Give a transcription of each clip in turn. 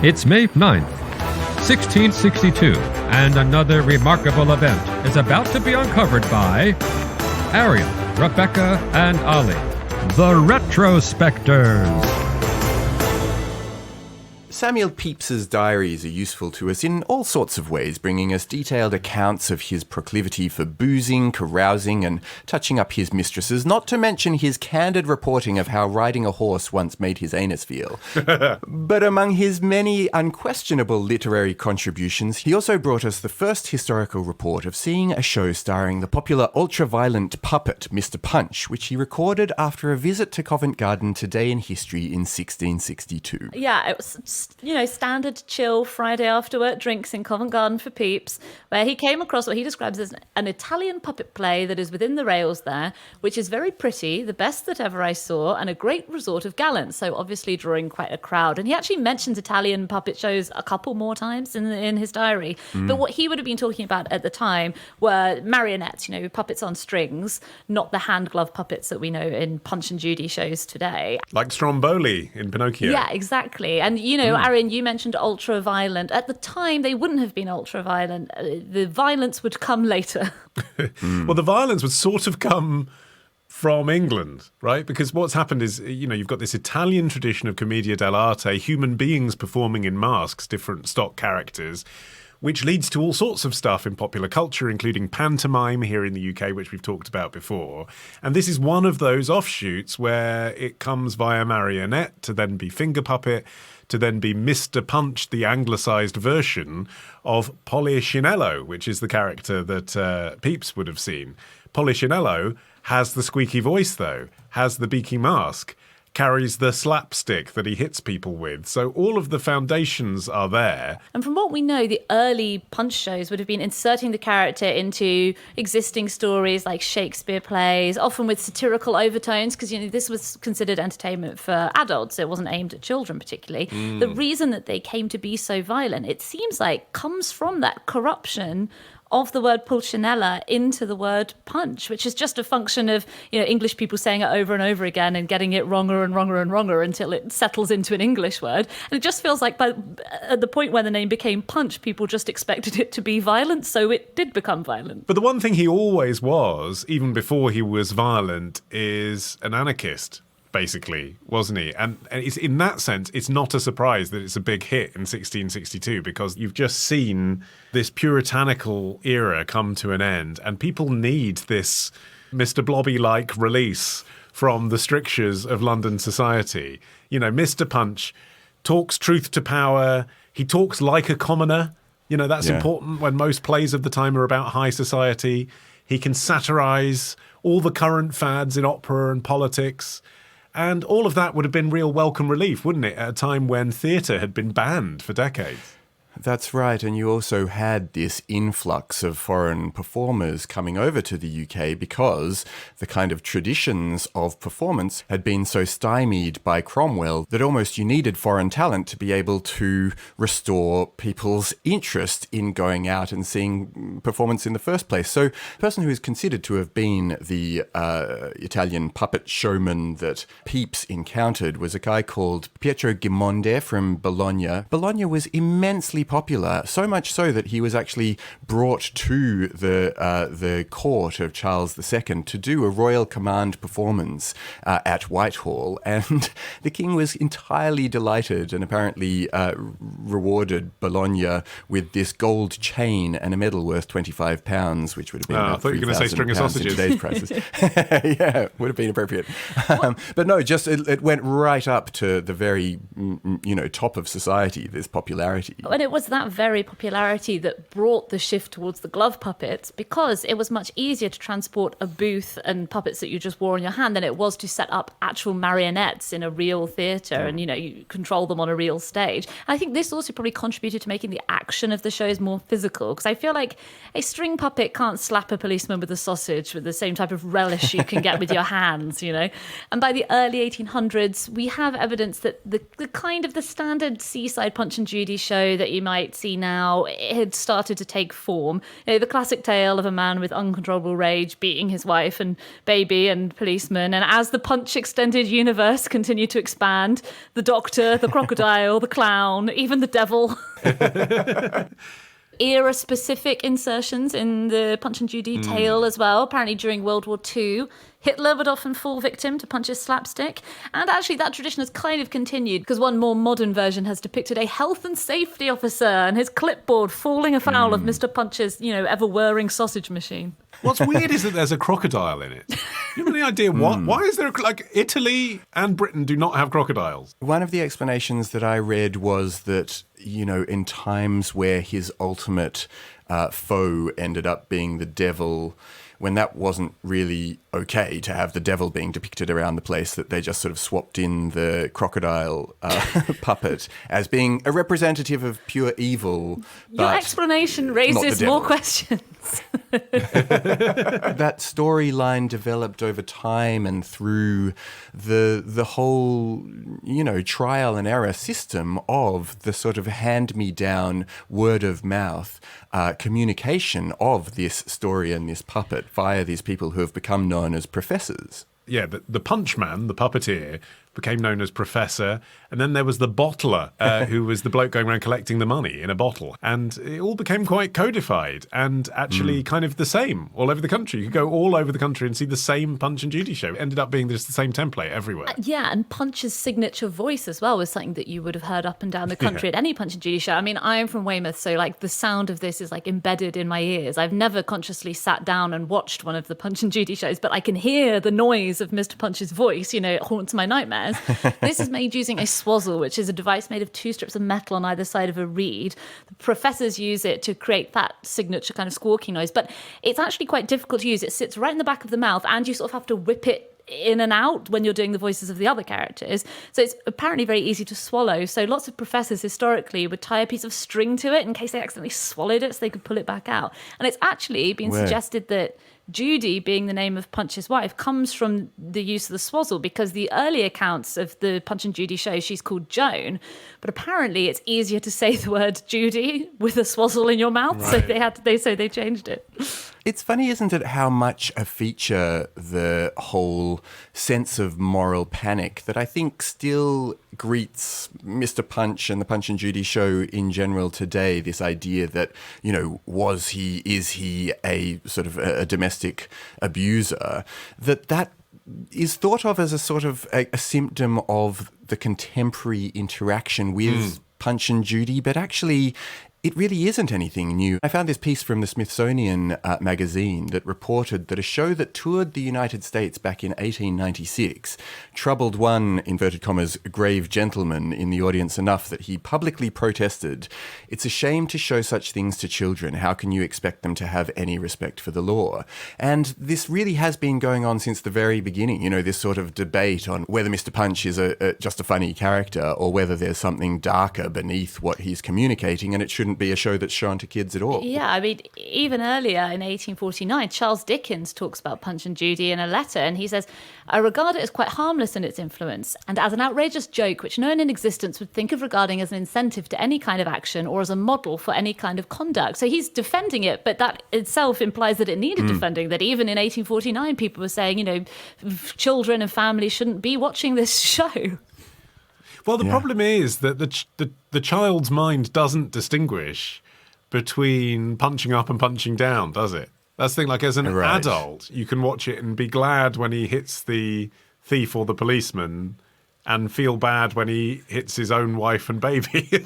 It's May 9th, 1662, and another remarkable event is about to be uncovered by Arion, Rebecca, and Olly, the Retrospectors. Samuel Pepys's diaries are useful to us in all sorts of ways, bringing us detailed accounts of his proclivity for boozing, carousing, and touching up his mistresses, not to mention his candid reporting of how riding a horse once made his anus feel. But among his many unquestionable literary contributions, he also brought us the first historical report of seeing a show starring the popular ultra-violent puppet Mr. Punch, which he recorded after a visit to Covent Garden today in history in 1662. Yeah, it was standard chill Friday after work drinks in Covent Garden for Pepys, where he came across what he describes as an Italian puppet play that is within the rails there, which is very pretty, the best that ever I saw, and a great resort of gallants, so obviously drawing quite a crowd. And he actually mentions Italian puppet shows a couple more times in his diary. But what he would have been talking about at the time were marionettes, puppets on strings, not the hand-glove puppets that we know in Punch and Judy shows today. Like Stromboli in Pinocchio. Yeah, exactly. And, Arion, you mentioned ultra-violent. At the time, they wouldn't have been ultra-violent. The violence would come later. Well, the violence would sort of come from England, right? Because what's happened is, you've got this Italian tradition of commedia dell'arte, human beings performing in masks, different stock characters, which leads to all sorts of stuff in popular culture, including pantomime here in the UK, which we've talked about before. And this is one of those offshoots where it comes via marionette to then be finger puppet, to then be Mr. Punch, the anglicised version of Pulcinella, which is the character that Pepys would have seen. Pulcinella has the squeaky voice, though, has the beaky mask, carries the slapstick that he hits people with. So all of the foundations are there. And from what we know, the early Punch shows would have been inserting the character into existing stories like Shakespeare plays, often with satirical overtones, because this was considered entertainment for adults. It wasn't aimed at children particularly. The reason that they came to be so violent, it seems like, comes from that corruption of the word Pulcinella into the word punch, which is just a function of English people saying it over and over again and getting it wronger and wronger and wronger until it settles into an English word. And it just feels like at the point where the name became Punch, people just expected it to be violent, so it did become violent. But the one thing he always was, even before he was violent, is an anarchist, basically, wasn't he? And it's, in that sense, it's not a surprise that it's a big hit in 1662, because you've just seen this puritanical era come to an end, and people need this Mr. Blobby-like release from the strictures of London society. Mr. Punch talks truth to power. He talks like a commoner. That's important when most plays of the time are about high society. He can satirise all the current fads in opera and politics. And all of that would have been real welcome relief, wouldn't it, at a time when theatre had been banned for decades? That's right, and you also had this influx of foreign performers coming over to the UK because the kind of traditions of performance had been so stymied by Cromwell that almost you needed foreign talent to be able to restore people's interest in going out and seeing performance in the first place. So the person who is considered to have been the Italian puppet showman that Pepys encountered was a guy called Pietro Gimonde from Bologna. Bologna was immensely popular, so much so that he was actually brought to the court of Charles II to do a royal command performance at Whitehall, and the king was entirely delighted and apparently rewarded Bologna with this gold chain and a medal worth £25, which would have been about I thought you were going to say string of sausages. in today's prices. Yeah, would have been appropriate. But no, just it went right up to the very top of society, this popularity. And it was that very popularity that brought the shift towards the glove puppets, because it was much easier to transport a booth and puppets that you just wore on your hand than it was to set up actual marionettes in a real theatre and, you control them on a real stage. And I think this also probably contributed to making the action of the show is more physical, because I feel like a string puppet can't slap a policeman with a sausage with the same type of relish you can get with your hands, you know. And by the early 1800s, we have evidence that the kind of the standard seaside Punch and Judy show that you might see now, it had started to take form. You know, the classic tale of a man with uncontrollable rage beating his wife and baby and policeman. And as the Punch extended universe continued to expand, the Doctor, the crocodile, the clown, even the devil. Era-specific insertions in the Punch and Judy tale as well. Apparently during World War II, Hitler would often fall victim to Punch's slapstick. And actually that tradition has kind of continued, because one more modern version has depicted a health and safety officer and his clipboard falling afoul of Mr. Punch's, you know, ever-whirring sausage machine. What's weird is that there's a crocodile in it. You have any idea what? Why is there like Italy and Britain do not have crocodiles? One of the explanations that I read was that, you know, in times where his ultimate foe ended up being the devil, when that wasn't really okay to have the devil being depicted around the place, that they just sort of swapped in the crocodile puppet as being a representative of pure evil. Your explanation raises more questions. That storyline developed over time and through the whole, you know, trial and error system of the sort of hand-me-down, word-of-mouth communication of this story and this puppet via these people who have become known as professors. Yeah, the Punch Man, the puppeteer, became known as Professor. And then there was the bottler, who was the bloke going around collecting the money in a bottle. And it all became quite codified and actually kind of the same all over the country. You could go all over the country and see the same Punch and Judy show. It ended up being just the same template everywhere. Yeah, and Punch's signature voice as well was something that you would have heard up and down the country at any Punch and Judy show. I mean, I'm from Weymouth, so like the sound of this is like embedded in my ears. I've never consciously sat down and watched one of the Punch and Judy shows, but I can hear the noise of Mr. Punch's voice, you know, it haunts my nightmares. This is made using a swazzle, which is a device made of 2 strips of metal on either side of a reed. The professors use it to create that signature kind of squawking noise, but it's actually quite difficult to use. It sits right in the back of the mouth, and you sort of have to whip it in and out when you're doing the voices of the other characters. So it's apparently very easy to swallow. So lots of professors historically would tie a piece of string to it in case they accidentally swallowed it so they could pull it back out. And it's actually been suggested that Judy, being the name of Punch's wife, comes from the use of the swazzle, because the early accounts of the Punch and Judy show, she's called Joan, but apparently it's easier to say the word Judy with a swazzle in your mouth, right. So they changed it. It's funny, isn't it, how much a feature the whole sense of moral panic that I think still greets Mr. Punch and the Punch and Judy show in general today, this idea that, you know, is he a sort of a domestic abuser, that is thought of as a sort of a symptom of the contemporary interaction with Punch and Judy, but actually it really isn't anything new. I found this piece from the Smithsonian magazine that reported that a show that toured the United States back in 1896 troubled one, inverted commas, grave gentleman in the audience enough that he publicly protested, "It's a shame to show such things to children. How can you expect them to have any respect for the law?" And this really has been going on since the very beginning, you know, this sort of debate on whether Mr. Punch is just a funny character or whether there's something darker beneath what he's communicating, and it shouldn't be a show that's shown to kids at all. Yeah, I mean, even earlier in 1849, Charles Dickens talks about Punch and Judy in a letter, and he says, "I regard it as quite harmless in its influence, and as an outrageous joke which no one in existence would think of regarding as an incentive to any kind of action or as a model for any kind of conduct." So he's defending it, but that itself implies that it needed defending, that even in 1849, people were saying, you know, children and families shouldn't be watching this show. Well, the problem is that the child's mind doesn't distinguish between punching up and punching down, does it? That's the thing. Like, as an adult, you can watch it and be glad when he hits the thief or the policeman and feel bad when he hits his own wife and baby.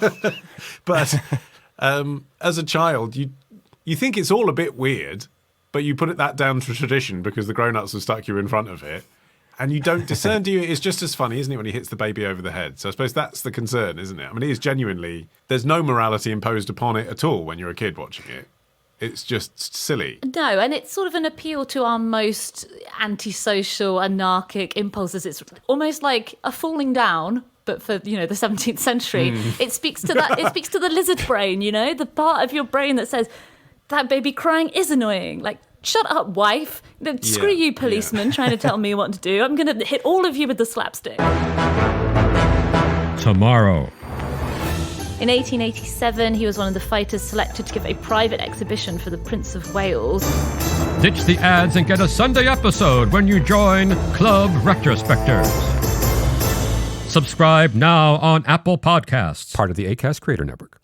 But as a child, you think it's all a bit weird, but you put that down to tradition because the grown-ups have stuck you in front of it. And you don't discern, do you? It's just as funny, isn't it, when he hits the baby over the head? So I suppose that's the concern, isn't it? I mean, it is genuinely, there's no morality imposed upon it at all when you're a kid watching it. It's just silly. No, and it's sort of an appeal to our most antisocial, anarchic impulses. It's almost like a falling down, but for, the 17th century. It speaks to that. It speaks to the lizard brain, the part of your brain that says, that baby crying is annoying. Like, shut up, wife. Screw you, policeman, trying to tell me what to do. I'm going to hit all of you with the slapstick. Tomorrow. In 1887, he was one of the fighters selected to give a private exhibition for the Prince of Wales. Ditch the ads and get a Sunday episode when you join Club Retrospectors. Subscribe now on Apple Podcasts. Part of the Acast Creator Network.